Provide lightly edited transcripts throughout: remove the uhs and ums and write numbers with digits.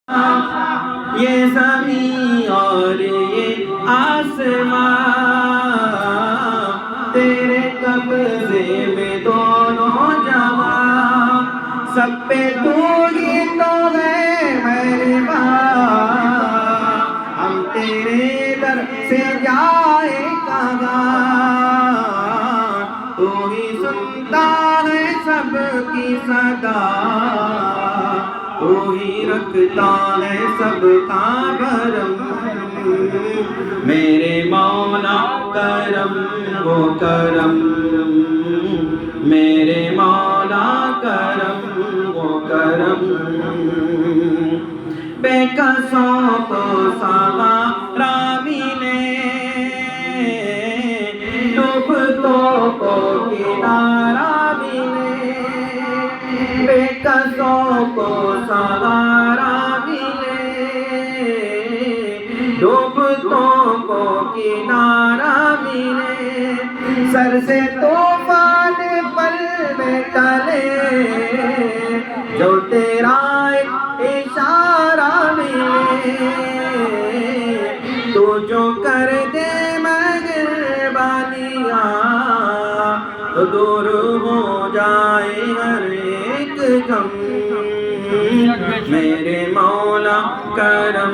یہ زمین اور یہ آسمان تیرے قبضے میں دونوں جہاں سب پہ تو ہی تو ہے مہربان ہم تیرے در سے جائے کہاں تو ہی سنتا ہے سب کی صدا تو ہی رکھتا ہے سب کا بھرم میرے مولا کرم وہ کرم میرے مولا کرم وہ کرم بے کسوں کو سہارا ملے ڈوبتوں کو کنارہ ملے بے کسوں کو سہارا ملے ڈوبتوں کو کنارہ ملے سر سے طوفان پل میں ٹلے جو تیرا ایک اشارہ ملے تو جو کر دے مہربانیاں تو دور ہو جائے ہر ایک غم میرے مولا کرم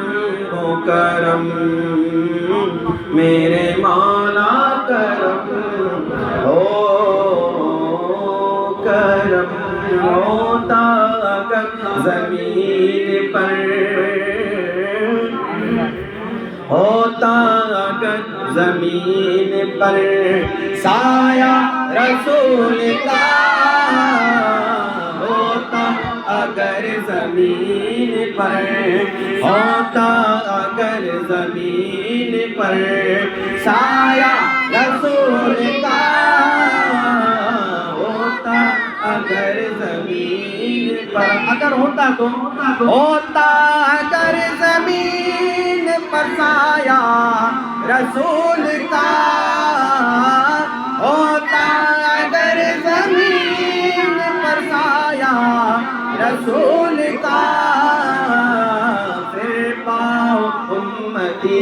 وہ کرم میرے مولا کرم او کرم ہوتا اگر زمین پر ہوتا اگر زمین پر سایہ رسول کا ہوتا اگر زمین پر ہوتا اگر زمین پر سایہ رسول کا ہوتا اگر زمین پر اگر ہوتا تو ہوتا اگر زمین پر سایہ رسول کا ہوتا اگر زمین پر سایہ رسول کا پھر پاؤ امتی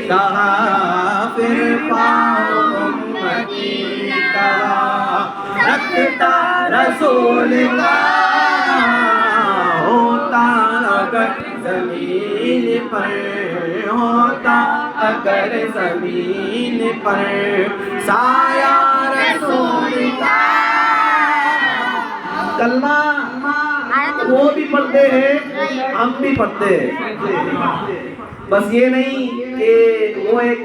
کہا پھر پاؤ امتی کہا رکھتا رسول کا ہوتا اگر زمین پر ہوتا اگر زمین پر سایہ رسول کا کلمہ وہ بھی پڑھتے ہیں ہم بھی پڑھتے ہیں بس یہ نہیں کہ وہ ایک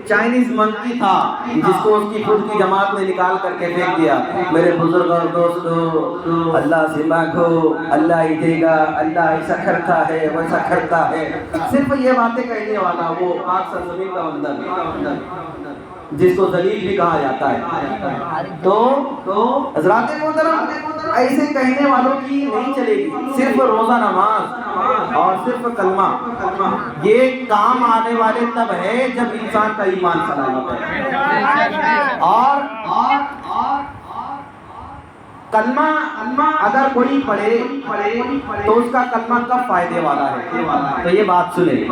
چائنیز منکی تھا جس کو اس کی خود کی جماعت نے نکال کر کے پھینک دیا میرے بزرگ اور دوستو اللہ سے مانگو اللہ ہی دے گا اللہ ایسا کرتا ہے ویسا کرتا ہے صرف یہ باتیں کہنے والا وہ پاک سرزمین کا بندر جس کو ذلیل بھی کہا جاتا ہے تو حضرات محترم ایسے کہنے والوں کی نہیں چلے گی صرف روزہ نماز اور صرف کلمہ یہ کام آنے والے تب ہے جب انسان کا ایمان سلامت ہے اور کلمہ اگر کوئی پڑھے تو اس کا کلمہ کب فائدے والا ہے تو یہ بات سنیں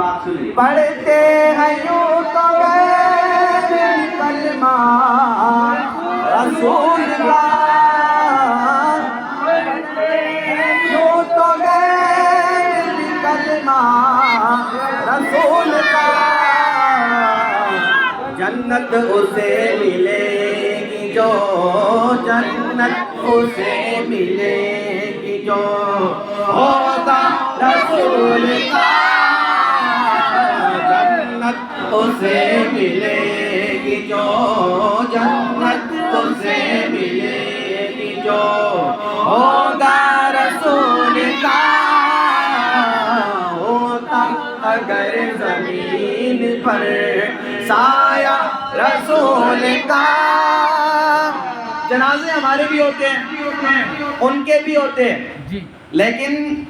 پڑھتے ہیں یوں تو کلمہ رسول کا یوں تو کلمہ رسول کا جنت اسے ملے گی جو جنت اسے ملے گی جو ہوگا رسول کا جنت اسے ملے گی جو جنت اسے ملے گی جو ہوگا رسول کا ہوتا اگر زمین پر سایہ رسول کا جنازے ہمارے بھی ہوتے ہیں ان کے بھی ہوتے ہیں لیکن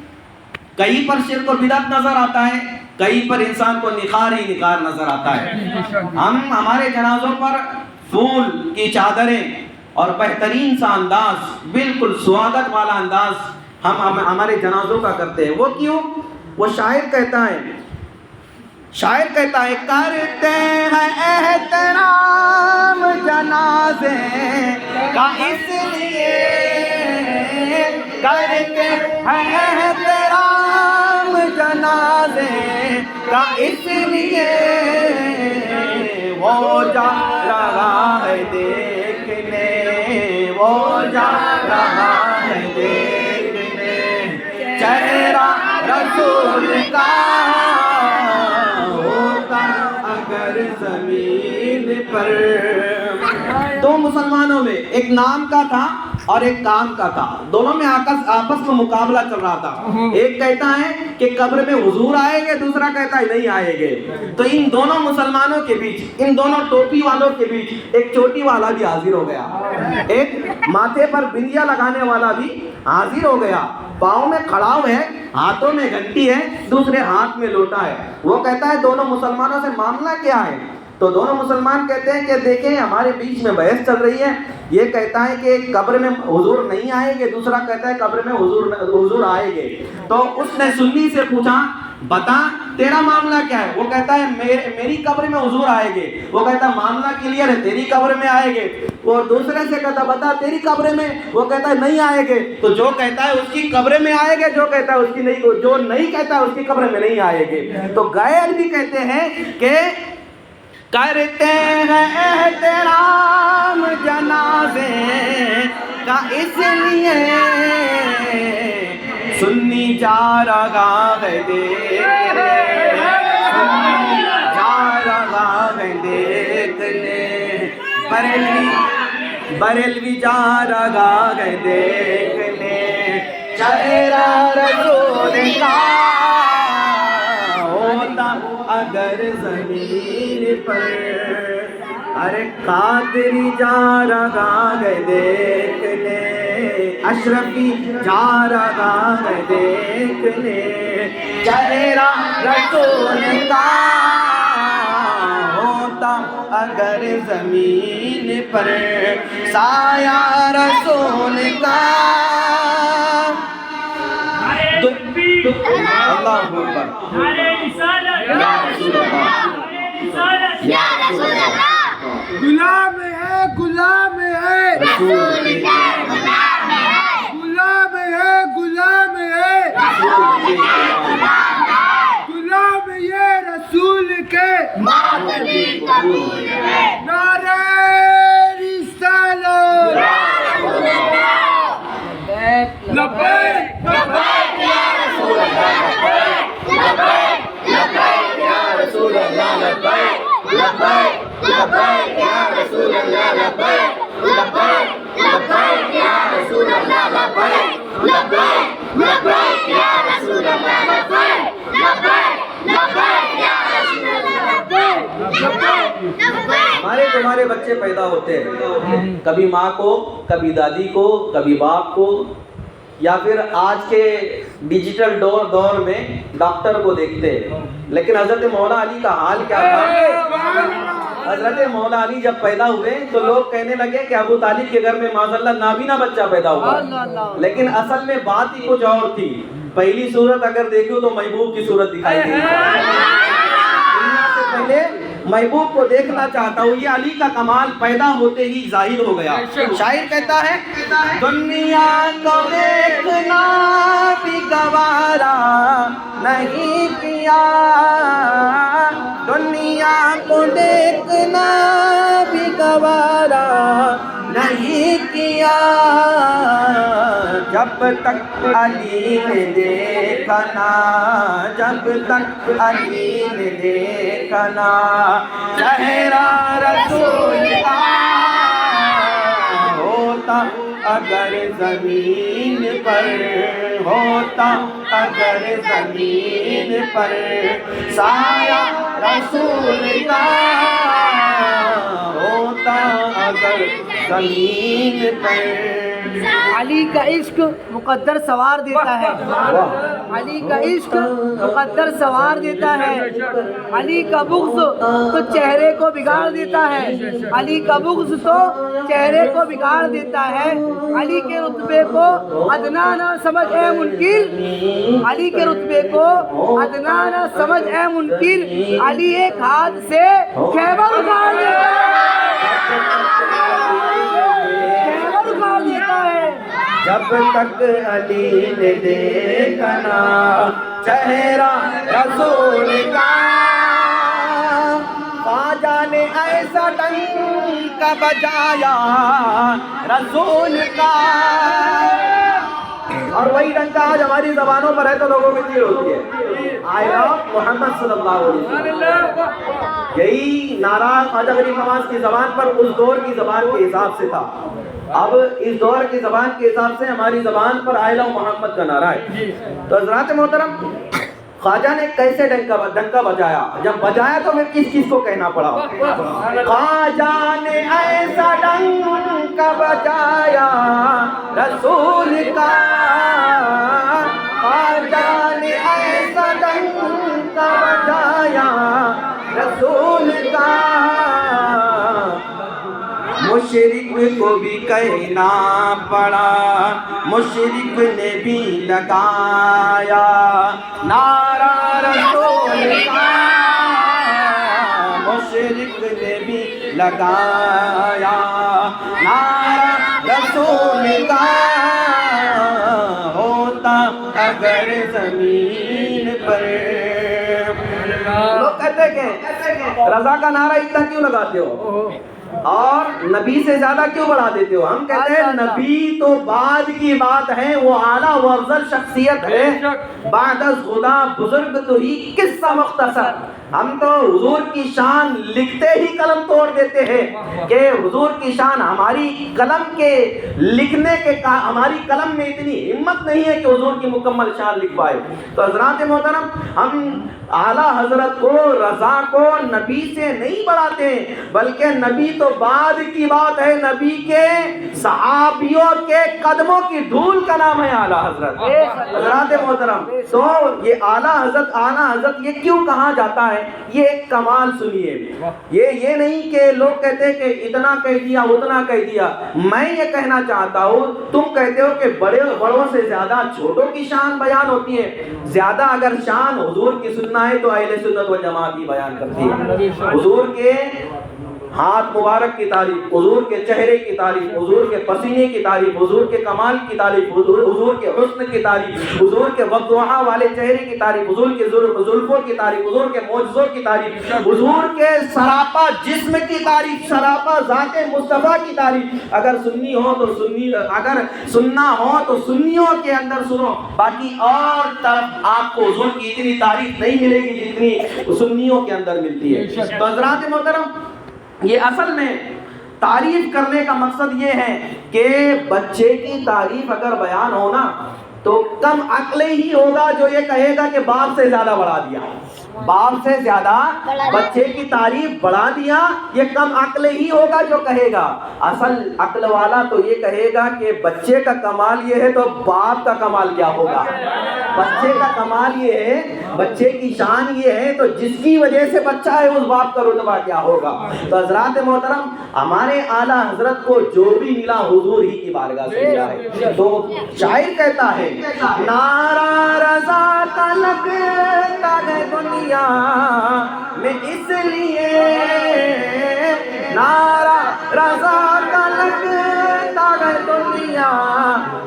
کہیں پر شرک و بدعت نظر آتا ہے کہیں پر انسان کو نکھار ہی نکھار نظر آتا ہے ہم ہمارے جنازوں پر پھول کی چادریں اور بہترین سا انداز بالکل سواگت والا انداز ہم ہمارے جنازوں کا کرتے ہیں وہ کیوں وہ شاعر کہتا ہے کرتے ہیں احترام جنازے کا اس لیے، کرتے ہیں احترام جنازے کا اس لیے، وہ جا رہا ہے دیکھنے، وہ جا رہا ہے دیکھنے چہرہ رسول کا ہوتا اگر زمین پر۔ دو مسلمانوں میں ایک نام کا تھا اور ایک کام کا تھا، دونوں میں آپس میں مقابلہ چل رہا تھا۔ ایک کہتا ہے کہ قبر میں حضور آئیں گے، دوسرا کہتا ہے نہیں آئیں گے۔ تو ان دونوں مسلمانوں کے بیچ، ان دونوں ٹوپی والوں کے بیچ ایک چوٹی والا بھی حاضر ہو گیا، ایک ماتھے پر بندیا لگانے والا بھی حاضر ہو گیا، پاؤں میں کھڑاؤ ہے، ہاتھوں میں گھنٹی ہے، دوسرے ہاتھ میں لوٹا ہے۔ وہ کہتا ہے دونوں مسلمانوں سے معاملہ کیا ہے؟ تو دونوں مسلمان کہتے ہیں کہ دیکھیں ہمارے بیچ میں بحث چل رہی ہے، یہ کہتا ہے کہ قبر میں حضور نہیں آئیں گے، دوسرا کہتا ہے قبر میں حضور آئیں گے۔ تو اس نے سنی سے پوچھا بتا تیرا معاملہ کیا ہے؟ وہ کہتا ہے میری قبر میں حضور آئیں گے۔ وہ کہتا ہے معاملہ کلیئر ہے، تیری قبر میں آئیں گے۔ اور دوسرے سے کہتا بتا تیری قبر میں؟ وہ کہتا ہے نہیں آئیں گے۔ تو جو کہتا ہے اس کی قبر میں آئیں گے، جو کہتا ہے اس کی نہیں، جو نہیں کہتا ہے اس کی قبر میں نہیں آئیں گے۔ تو غیر بھی کہتے ہیں کہ کرتے ہیں احترام جنازے کا اس لیے، سنی جا رہا ہے دیکھنے، سنی جا رہا ہے دیکھنے، بریلوی جا رہا ہے دیکھنے چہرہ رسول کا ہوتا اگر زمین پر۔ ارے قادری جا رہا ہے دیکھنے، اشرفی جا رہا ہے دیکھنے چہرہ رسول کا ہوتا اگر زمین پر، سایہ رسول کا۔ اللہ اکبر، غلام ہے، غلام ہے، غلام ہے، غلام ہے، غلام یہ رسول کے نعرہ رسالت، لبیک لبیک یا رسول اللہ، لبیک لبیک یا رسول اللہ، لبیک لبیک لبیک یا رسول اللہ، لبیک لبیک لبیک یا رسول اللہ، لبیک لبیک لبیک یا رسول اللہ، لبیک لبیک لبیک یا رسول اللہ، لبیک لبیک لبیک۔ ہمارے تمہارے بچے پیدا ہوتے ہیں، کبھی ماں کو، کبھی دادی کو، کبھی باپ کو، یا پھر آج کے ڈیجیٹل دور میں ڈاکٹر کو دیکھتے ہیں۔ لیکن حضرت مولا علی کا حال کیا تھا؟ حضرت مولا علی جب پیدا ہوئے تو لوگ کہنے لگے کہ ابو طالب کے گھر میں ماشاءاللہ نابینا بچہ پیدا ہوا، لیکن اصل میں بات ہی کچھ اور تھی۔ پہلی صورت اگر دیکھو تو محبوب کی صورت دکھائی دی۔ دنیا سے پہلے محبوب کو دیکھنا چاہتا ہوں، یہ علی کا کمال پیدا ہوتے ہی ظاہر ہو گیا۔ شاعر کہتا ہے دنیا کو دیکھنا بھی گوارا نہیں کیا، دنیا کو دیکھنا بھی گوارا نہیں کیا، جب تک علی نے دیکھا نا، جب تک علی نے دیکھا نا چہرہ رسول کا ہوتا اگر زمین پر، ہوتا اگر زمین پر، سایہ رسول کا ہوتا اگر زمین پر۔ علی کا عشق مقدر سوار دیتا ہے، علی کا عشق مقدر سوار دیتا ہے، علی کا بغض تو چہرے کو بگاڑ دیتا ہے، علی کا بغض تو چہرے کو بگاڑ دیتا ہے، علی کے رتبے کو ادنا نہ سمجھ اے منکر، علی کے رتبے کو ادنا نہ سمجھ اے منکر، علی ایک ہاتھ سے خیبر اکھاڑ دیتا ہے، جب تک علی نے دیکھا نا چہرہ رسول کا، خواجہ نے ایسا ڈنک بجایا رسول کا، اور وہی ڈنکا آج ہماری زبانوں پر ہے تو لوگوں کی چیڑ ہوتی ہے، آئی لو محمد صلی اللہ علیہ وسلم۔ یہی نعرہ خواجہ غریب نواز کی زبان پر اس دور کی زبان کے حساب سے تھا، اب اس دور کی زبان کے حساب سے ہماری زبان پر آئی لو محمد کا نعرہ ہے۔ تو حضرات محترم، خواجہ نے کیسے ڈنکا بجایا؟ جب بجایا تو پھر کس چیز کو کہنا پڑا؟ خواجہ نے ایسا ڈنکا بجایا رسول کا، خواجہ نے ایسا ڈنکا بجایا رسول کا، مشرک کو بھی کہنا پڑا، مشرک نے بھی لگایا نعرہ رسول کا، مشرک نے بھی لگایا نعرہ رسول کا، ہوتا اگر زمین پر۔ لوگ کہتے ہیں رضا کا نعرہ اتنا کیوں لگاتے ہو اور نبی سے زیادہ کیوں بڑھا دیتے ہو؟ ہم کہتے ہیں نبی تو بعد کی بات ہے، وہ اعلیٰ و افضل شخصیت ہے، بعد از خدا بزرگ تو ہی قصہ مختصر۔ ہم تو حضور کی شان لکھتے ہی قلم توڑ دیتے ہیں کہ حضور کی شان ہماری قلم کے لکھنے کے ہماری قلم میں اتنی ہمت نہیں ہے کہ حضور کی مکمل شان لکھ پائے۔ تو حضرات محترم، ہم اعلیٰ حضرت کو، رضا کو نبی سے نہیں بڑھاتے، بلکہ نبی تو بعد کی بات ہے، نبی کے صحابیوں کے قدموں کی دھول کا نام ہے اعلیٰ حضرت۔ حضرات محترم، تو یہ اعلیٰ حضرت یہ کیوں کہا جاتا ہے؟ یہ ایک کمال سنیے، یہ نہیں کہ لوگ کہتے ہیں کہ اتنا کہہ دیا اتنا کہہ دیا۔ میں یہ کہنا چاہتا ہوں، تم کہتے ہو کہ بڑوں سے زیادہ چھوٹوں کی شان بیان ہوتی ہے، زیادہ اگر شان حضور کی سننا ہے تو اہل سنت والجماعت کی بیان کرتی ہے۔ حضور کے ہاتھ مبارک کی تعریف، حضور کے چہرے کی تعریف، حضور کے پسینے کی تعریف، حضور کے کمال کی تعریف، حضور کے حسن کی تعریف، حضور کے وضوحہ والے چہرے کی تعریف، حضور کے زلفوں کی تعریف، حضور کے معجزوں کی تعریف، حضور کے سراپا جسم کی تعریف، سراپا ذات مصطفیٰ کی تعریف۔ اگر سنی ہو تو سنی، اگر سننا ہو تو سنیوں کے اندر سنو، باقی اور طرف آپ کو حضور کی اتنی تعریف نہیں ملے گی جتنی سنیوں کے اندر ملتی ہے۔ تو حضرات محترم، یہ اصل میں تعریف کرنے کا مقصد یہ ہے کہ بچے کی تعریف اگر بیان ہونا تو کم عقل ہی ہوگا جو یہ کہے گا کہ باپ سے زیادہ بڑھا دیا، باپ سے زیادہ بچے کی تعریف بڑھا دیا، یہ کم عقل ہی ہوگا جو کہے گا۔ اصل عقل والا تو یہ کہے گا کہ بچے کا کمال یہ ہے تو باپ کا کمال کیا ہوگا، بچے کا کمال یہ ہے، بچے کی شان یہ ہے تو جس کی وجہ سے بچہ ہے اس باپ کا رتبہ کیا ہوگا۔ تو حضرات محترم، ہمارے اعلیٰ حضرت کو جو بھی ملا حضور ہی کی بارگاہ سے ملا ہے۔ تو شاعر کہتا ہے نعرہ رضا کا لگتا ہے دنیا میں اس لیے، نعرہ رضا کا لگتا ہے دنیا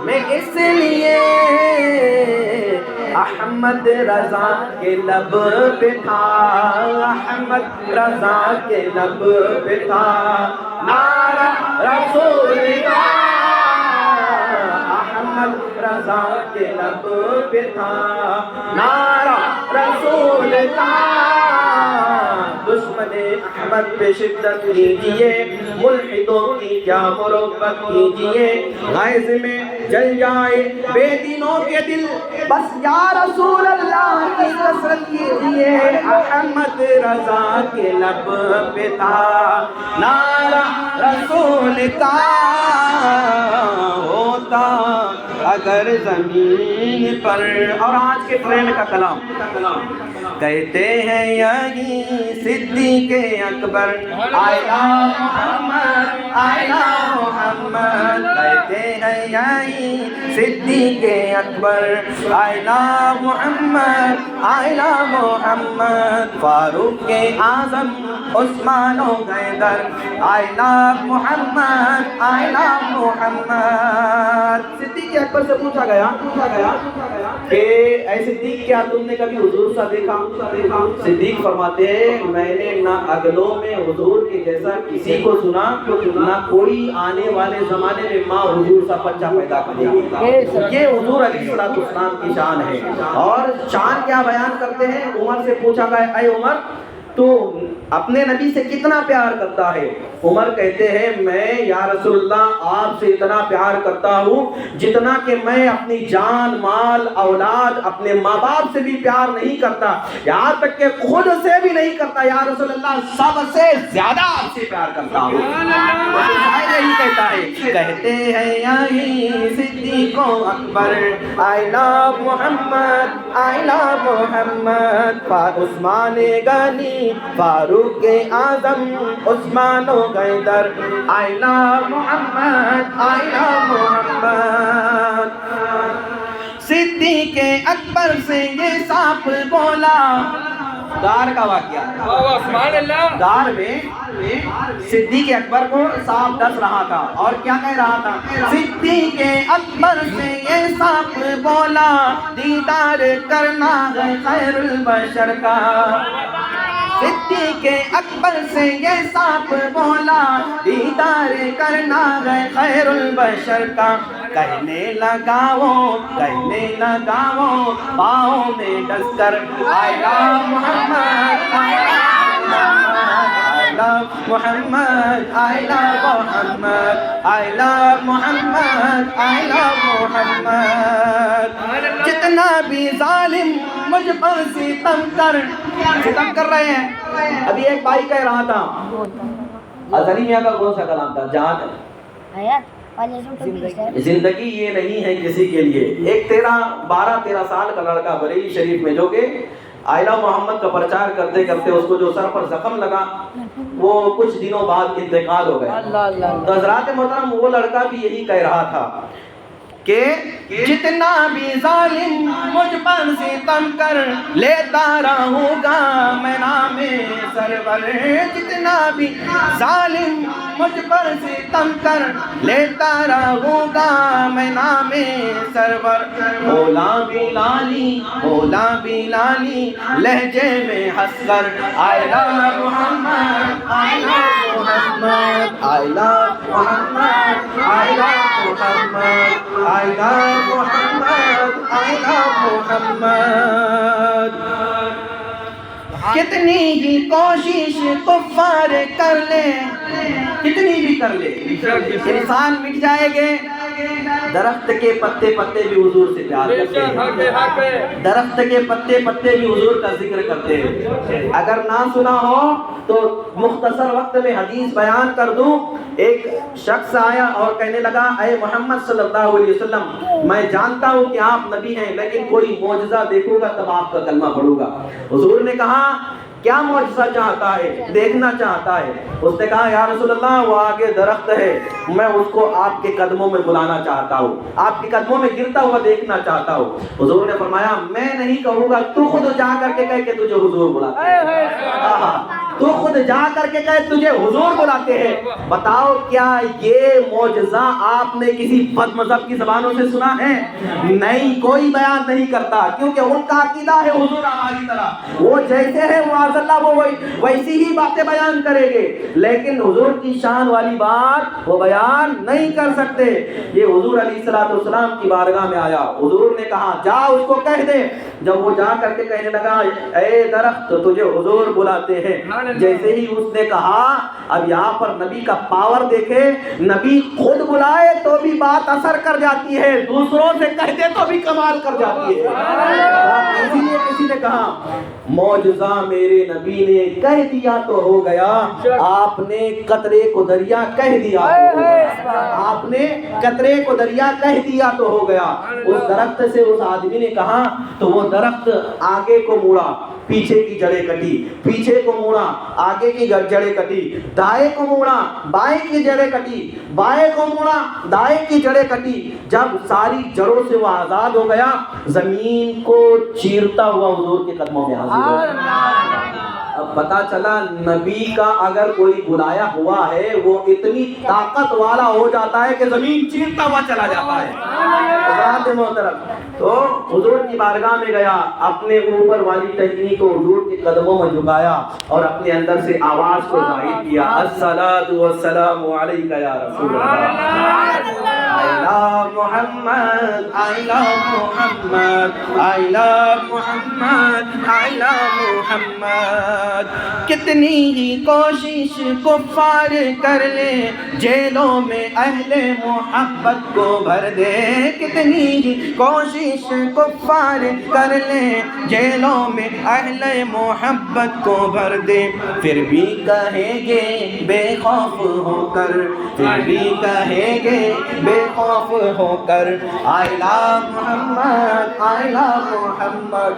میں اس لیے، احمد رضا کے لب پہ تھا، احمد رضا کے لب پہ تھا نعرہ رسول کا، احمد رضا کے لب پہ تھا نعرہ رسول کا۔ دشمن احمد پہ شدت کیجئے، ملحدوں کی کیا مربت کیجئے، غیظ میں جل جائے بے دینوں کے دل، بس یا رسول اللہ کی کثرت کیجئے، احمد رضا کے لب پہ تھا نعرہ رسول کا، ہوتا اگر زمین پر. اور آج کے ٹرینڈ کا کلام کہتے ہیں یہی صدیق اکبر آئی لو محمد آئی لو محمد. کہتے ہیں یہی صدیق اکبر آئی لو محمد آئی لو محمد. فاروق اعظم عثمان و حیدر آئی لو محمد آئی لو محمد. صدیق اکبر سے پوچھا گیا کہ اے صدیق کیا تم نے کبھی حضور سا دیکھا؟ صدیق فرماتے ہیں میں نے نہ اگلوں میں حضور کے جیسا کسی کو سنا نہ کوئی آنے والے زمانے میں ماں حضور سا بچہ پیدا کرے گی. یہ حضور علیہ السلام کی شان ہے. اور شان کیا بیان کرتے ہیں؟ عمر سے پوچھا گیا اے عمر تو اپنے نبی سے کتنا پیار کرتا ہے؟ عمر کہتے ہیں میں یا رسول اللہ آپ سے اتنا پیار کرتا ہوں جتنا کہ میں اپنی جان مال اولاد اپنے ماں باپ سے بھی پیار نہیں کرتا, یہاں تک کہ خود سے بھی نہیں کرتا. یا رسول اللہ سب سے زیادہ آپ سے پیار کرتا ہوں. یہی کہتا ہے کہتے ہیں یہی صدیق اکبر آئی لو محمد آئی لو محمد. عثمان غنی فاروق اعظم عثمان و حیدر آئی لو محمد آئی لو محمد. صدیق اکبر سے یہ سانپ بولا. غار کا واقعہ, غار میں صدیق اکبر کو سانپ ڈس رہا تھا اور کیا کہہ رہا تھا؟ صدیق اکبر سے یہ سانپ بولا دیدار کرنا ہے خیر البشر کا. صدیق اکبر سے یہ سانپ بولا دیدار کرنا ہے خیر البشر کا. کہنے لگاؤ پاؤں میں ڈس کر آئی لو محمد آئی لو محمد آئی لو محمد آئی لو محمد آئی لو محمد. جتنا بھی ظالم مجھ پر ستم کر رہے ہیں. ابھی ایک بھائی کہہ رہا تھا ازلی میاں کا کون سا کلام تھا جہاں زندگی یہ نہیں ہے کسی کے لیے. ایک 12-13 سال کا لڑکا بریلی شریف میں جو کہ آئی لو محمد کا پرچار کرتے کرتے اس کو جو سر پر زخم لگا وہ کچھ دنوں بعد انتقال ہو گیا. تو حضرات محترم وہ لڑکا بھی یہی کہہ رہا تھا کہ جتنا بھی ظالم مجھ پر ستم کر لیتا رہوں گا میں نام سرور. جتنا بھی ظالم مجھ پر ستم کر لیتا رہوں گا میں نام سرور. بولا بلالی لہجے میں ہنس کر آئی لو محمد آئی لو محمد آئی لو محمد آئی لو محمد آئی لو محمد آئی لو محمد. کتنی ہی کوشش کفار کر لے کتنی بھی کر لے انسان مٹ جائے گے. درخت کے پتے بھی حضور سے پیار کرتے ہیں. درخت کے پتے بھی حضور کا ذکر کرتے ہیں. اگر نہ سنا ہو تو مختصر وقت میں حدیث بیان کر دوں. ایک شخص آیا اور کہنے لگا اے محمد صلی اللہ علیہ وسلم میں جانتا ہوں کہ آپ نبی ہیں لیکن کوئی معجزہ دیکھوں گا تب آپ کا کلمہ پڑھوں گا. حضور نے کہا کیا معجزہ چاہتا ہے دیکھنا چاہتا ہے؟ اس نے کہا یا رسول اللہ وہ آگے درخت ہے میں اس کو آپ کے قدموں میں بلانا چاہتا ہوں آپ کے قدموں میں گرتا ہوا دیکھنا چاہتا ہوں. حضور نے فرمایا میں نہیں کہوں گا تو خود جا کر کے کہہ کہ تجھے حضور بلاتے ہیں. تو خود جا کر کے کہے تجھے حضور بلاتے ہیں. بتاؤ کیا یہ معجزہ آپ نے کسی بد مذہب کی زبانوں سے سنا ہے؟ نہیں, کوئی بیان نہیں کرتا کیونکہ ان کا عقیدہ ہے حضور ہماری طرح وہ جیسے ہیں اللہ وہ ویسی ہی باتیں بیان کریں گے لیکن حضور کی شان والی بات وہ بیان نہیں کر سکتے. یہ حضور علیہ السلام کی بارگاہ میں آیا. حضور نے کہا جا اس کو کہہ دے. جب وہ جا کر کے کہنے لگا اے درخت تجھے حضور بلاتے ہیں جیسے ہی اس نے کہا، اب یہاں پر نبی کا پاور دیکھے، نبی خود بلائے تو بھی بات اثر کر جاتی ہے، دوسروں سے کہہ دے تو بھی کمال کر جاتی ہے۔ اسی لیے کسی نے کہا معجزہ میرے نبی نے کہہ دیا تو ہو گیا، آپ نے قطرے کو دریا کہہ دیا تو ہو گیا، آپ نے قطرے کو دریا کہہ دیا تو ہو گیا۔ اس درخت سے اس آدمی نے کہا تو وہ درخت آگے کو موڑا، پیچھے کی جڑیں کٹی، پیچھے کو موڑا، آگے کی جڑیں کٹی، دائیں کو موڑا، بائیں کی جڑیں کٹی، بائیں کو موڑا، دائیں کی جڑیں کٹی۔ جب ساری جڑوں سے وہ آزاد ہو گیا، زمین کو چیرتا ہوا حضور کے قدموں میں حاضر ہو گیا۔ اب پتا چلا نبی کا اگر کوئی بلایا ہوا ہے وہ اتنی طاقت والا ہو جاتا ہے کہ زمین چیرتا ہوا چلا جاتا ہے۔ حضرات محترم، تو حضور کی بارگاہ میں گیا، اپنے اوپر والی ٹہنی کو حضور کے قدموں میں جھکایا اور اپنے اندر سے آواز کو ظاہر کیا، الصلاۃ والسلام علیک یا رسول اللہ۔ I love Muhammad, I love Muhammad, I love Muhammad, I love Muhammad۔ کتنی ہی کوشش کفار کر لے، جیلوں میں اہل محبت کو بھر دے، کتنی ہی کوشش کفار کر لے، جیلوں میں اہل محبت کو بھر دے، پھر بھی کہیں گے بے خوف ہو کر، پھر بھی کہیں گے بے خوف ہو کر، I love Muhammad, I love Muhammad,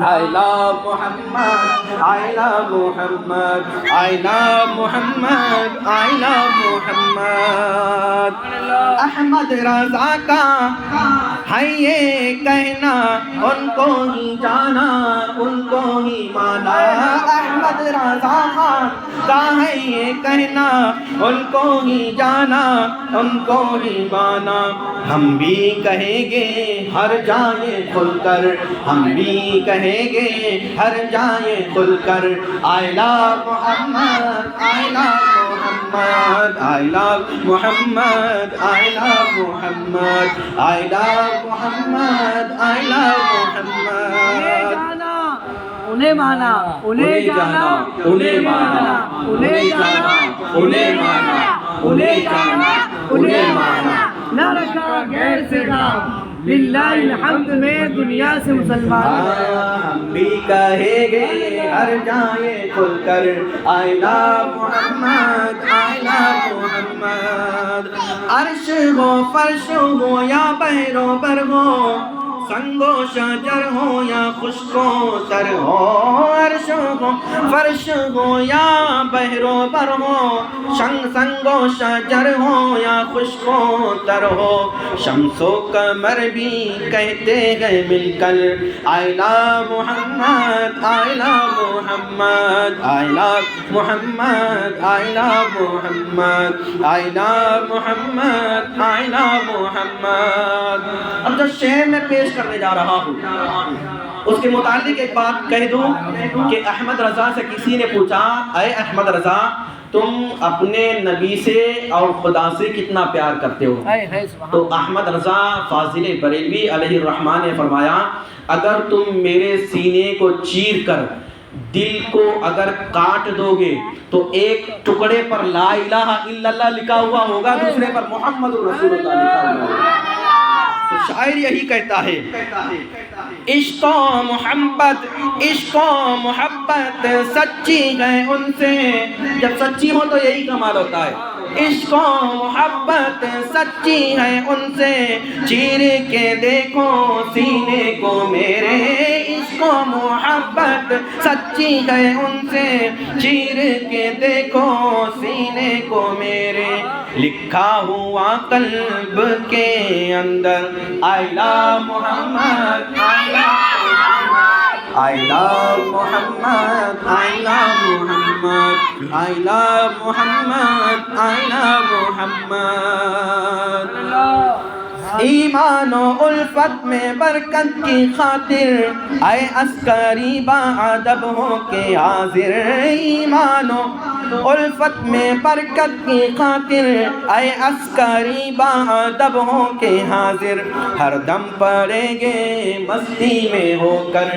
I love Muhammad, I love Muhammad, I love Muhammad, I love Muhammad۔ Ahmad Raza کا ہے یہ کہنا، ان کو ہی جانا، ان کو ہی مانا۔ احمد رضا کا ہے یہ کہنا، ان کو ہی جانا، ان کو ہی مانا۔ ہم بھی کہیں گے ہر جائیں کھل کر، ہم بھی کہیں گے ہر جائیں کھل کر، I love Muhammad, I love Muhammad, I love Muhammad, I love Muhammad, I love Muhammad, I love Muhammad۔ انہیں مانا، انہیں جانا، انہیں مانا، انہیں جانا، انہیں مانا، انہیں جانا، انہیں مانا۔ نہ رکھا غیر سے کام، للہ الحمد میں دنیا سے مسلمان۔ ہم بھی کہیں گے ہر جائیں کھل کر، I love Muhammad, I love Muhammad۔ عرش ہو فرش ہو یا بحر و بر ہو، سنگ و شجر ہو یا خشک و تر ہو، عرش ہو فرش ہو یا بحر و بر ہو، سنگ و شجر ہو یا خشک و تر ہو، شمس و قمر بھی کہتے ہیں مل کر، I love Muhammad, I love Muhammad, I love Muhammad, I love Muhammad, I love Muhammad, I love Muhammad۔ اب جو شعر میں پیش کرنے جا رہا ہوں اس کے متعلق ایک بات کہہ دوں کہ احمد رضا سے کسی نے پوچھا، اے احمد رضا تم اپنے نبی سے اور خدا سے کتنا پیار کرتے ہو؟ تو احمد رضا فاضل بریلوی علیہ الرحمن نے فرمایا، اگر تم میرے سینے کو چیر کر دل کو اگر کاٹ دو گے تو ایک ٹکڑے پر لا الہ الا اللہ لکھا ہوا ہوگا، دوسرے پر محمد رسول اللہ لکھا ہوا ہوگا۔ تو شاعر یہی کہتا ہے، عشق و محبت، عشق و محبت سچی ہے ان سے، جب سچی ہو تو یہی کمال ہوتا ہے۔ عشق و محبت سچی ہے ان سے، چیر کے دیکھو سینے کو میرے، عشق و محبت سچی ہے ان سے، چیر کے دیکھو سینے کو میرے، لکھا ہوا قلب کے اندر I love Muhammad, I love Muhammad, I love Muhammad, I love Muhammad, I love Muhammad, I love Muhammad۔ ایمان و الفت میں برکت کی خاطر، اے عسکری با ادب ہو کے حاضر، ایمان و الفت میں برکت کی خاطر اے عسکری باادب ہو کے حاضر ہر دم پڑیں گے مستی میں ہو کر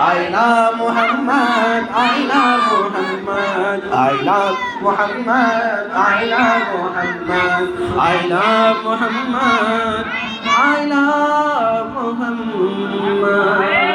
I love Muhammad I love Muhammad I love Muhammad I love Muhammad I love Muhammad I love Muhammad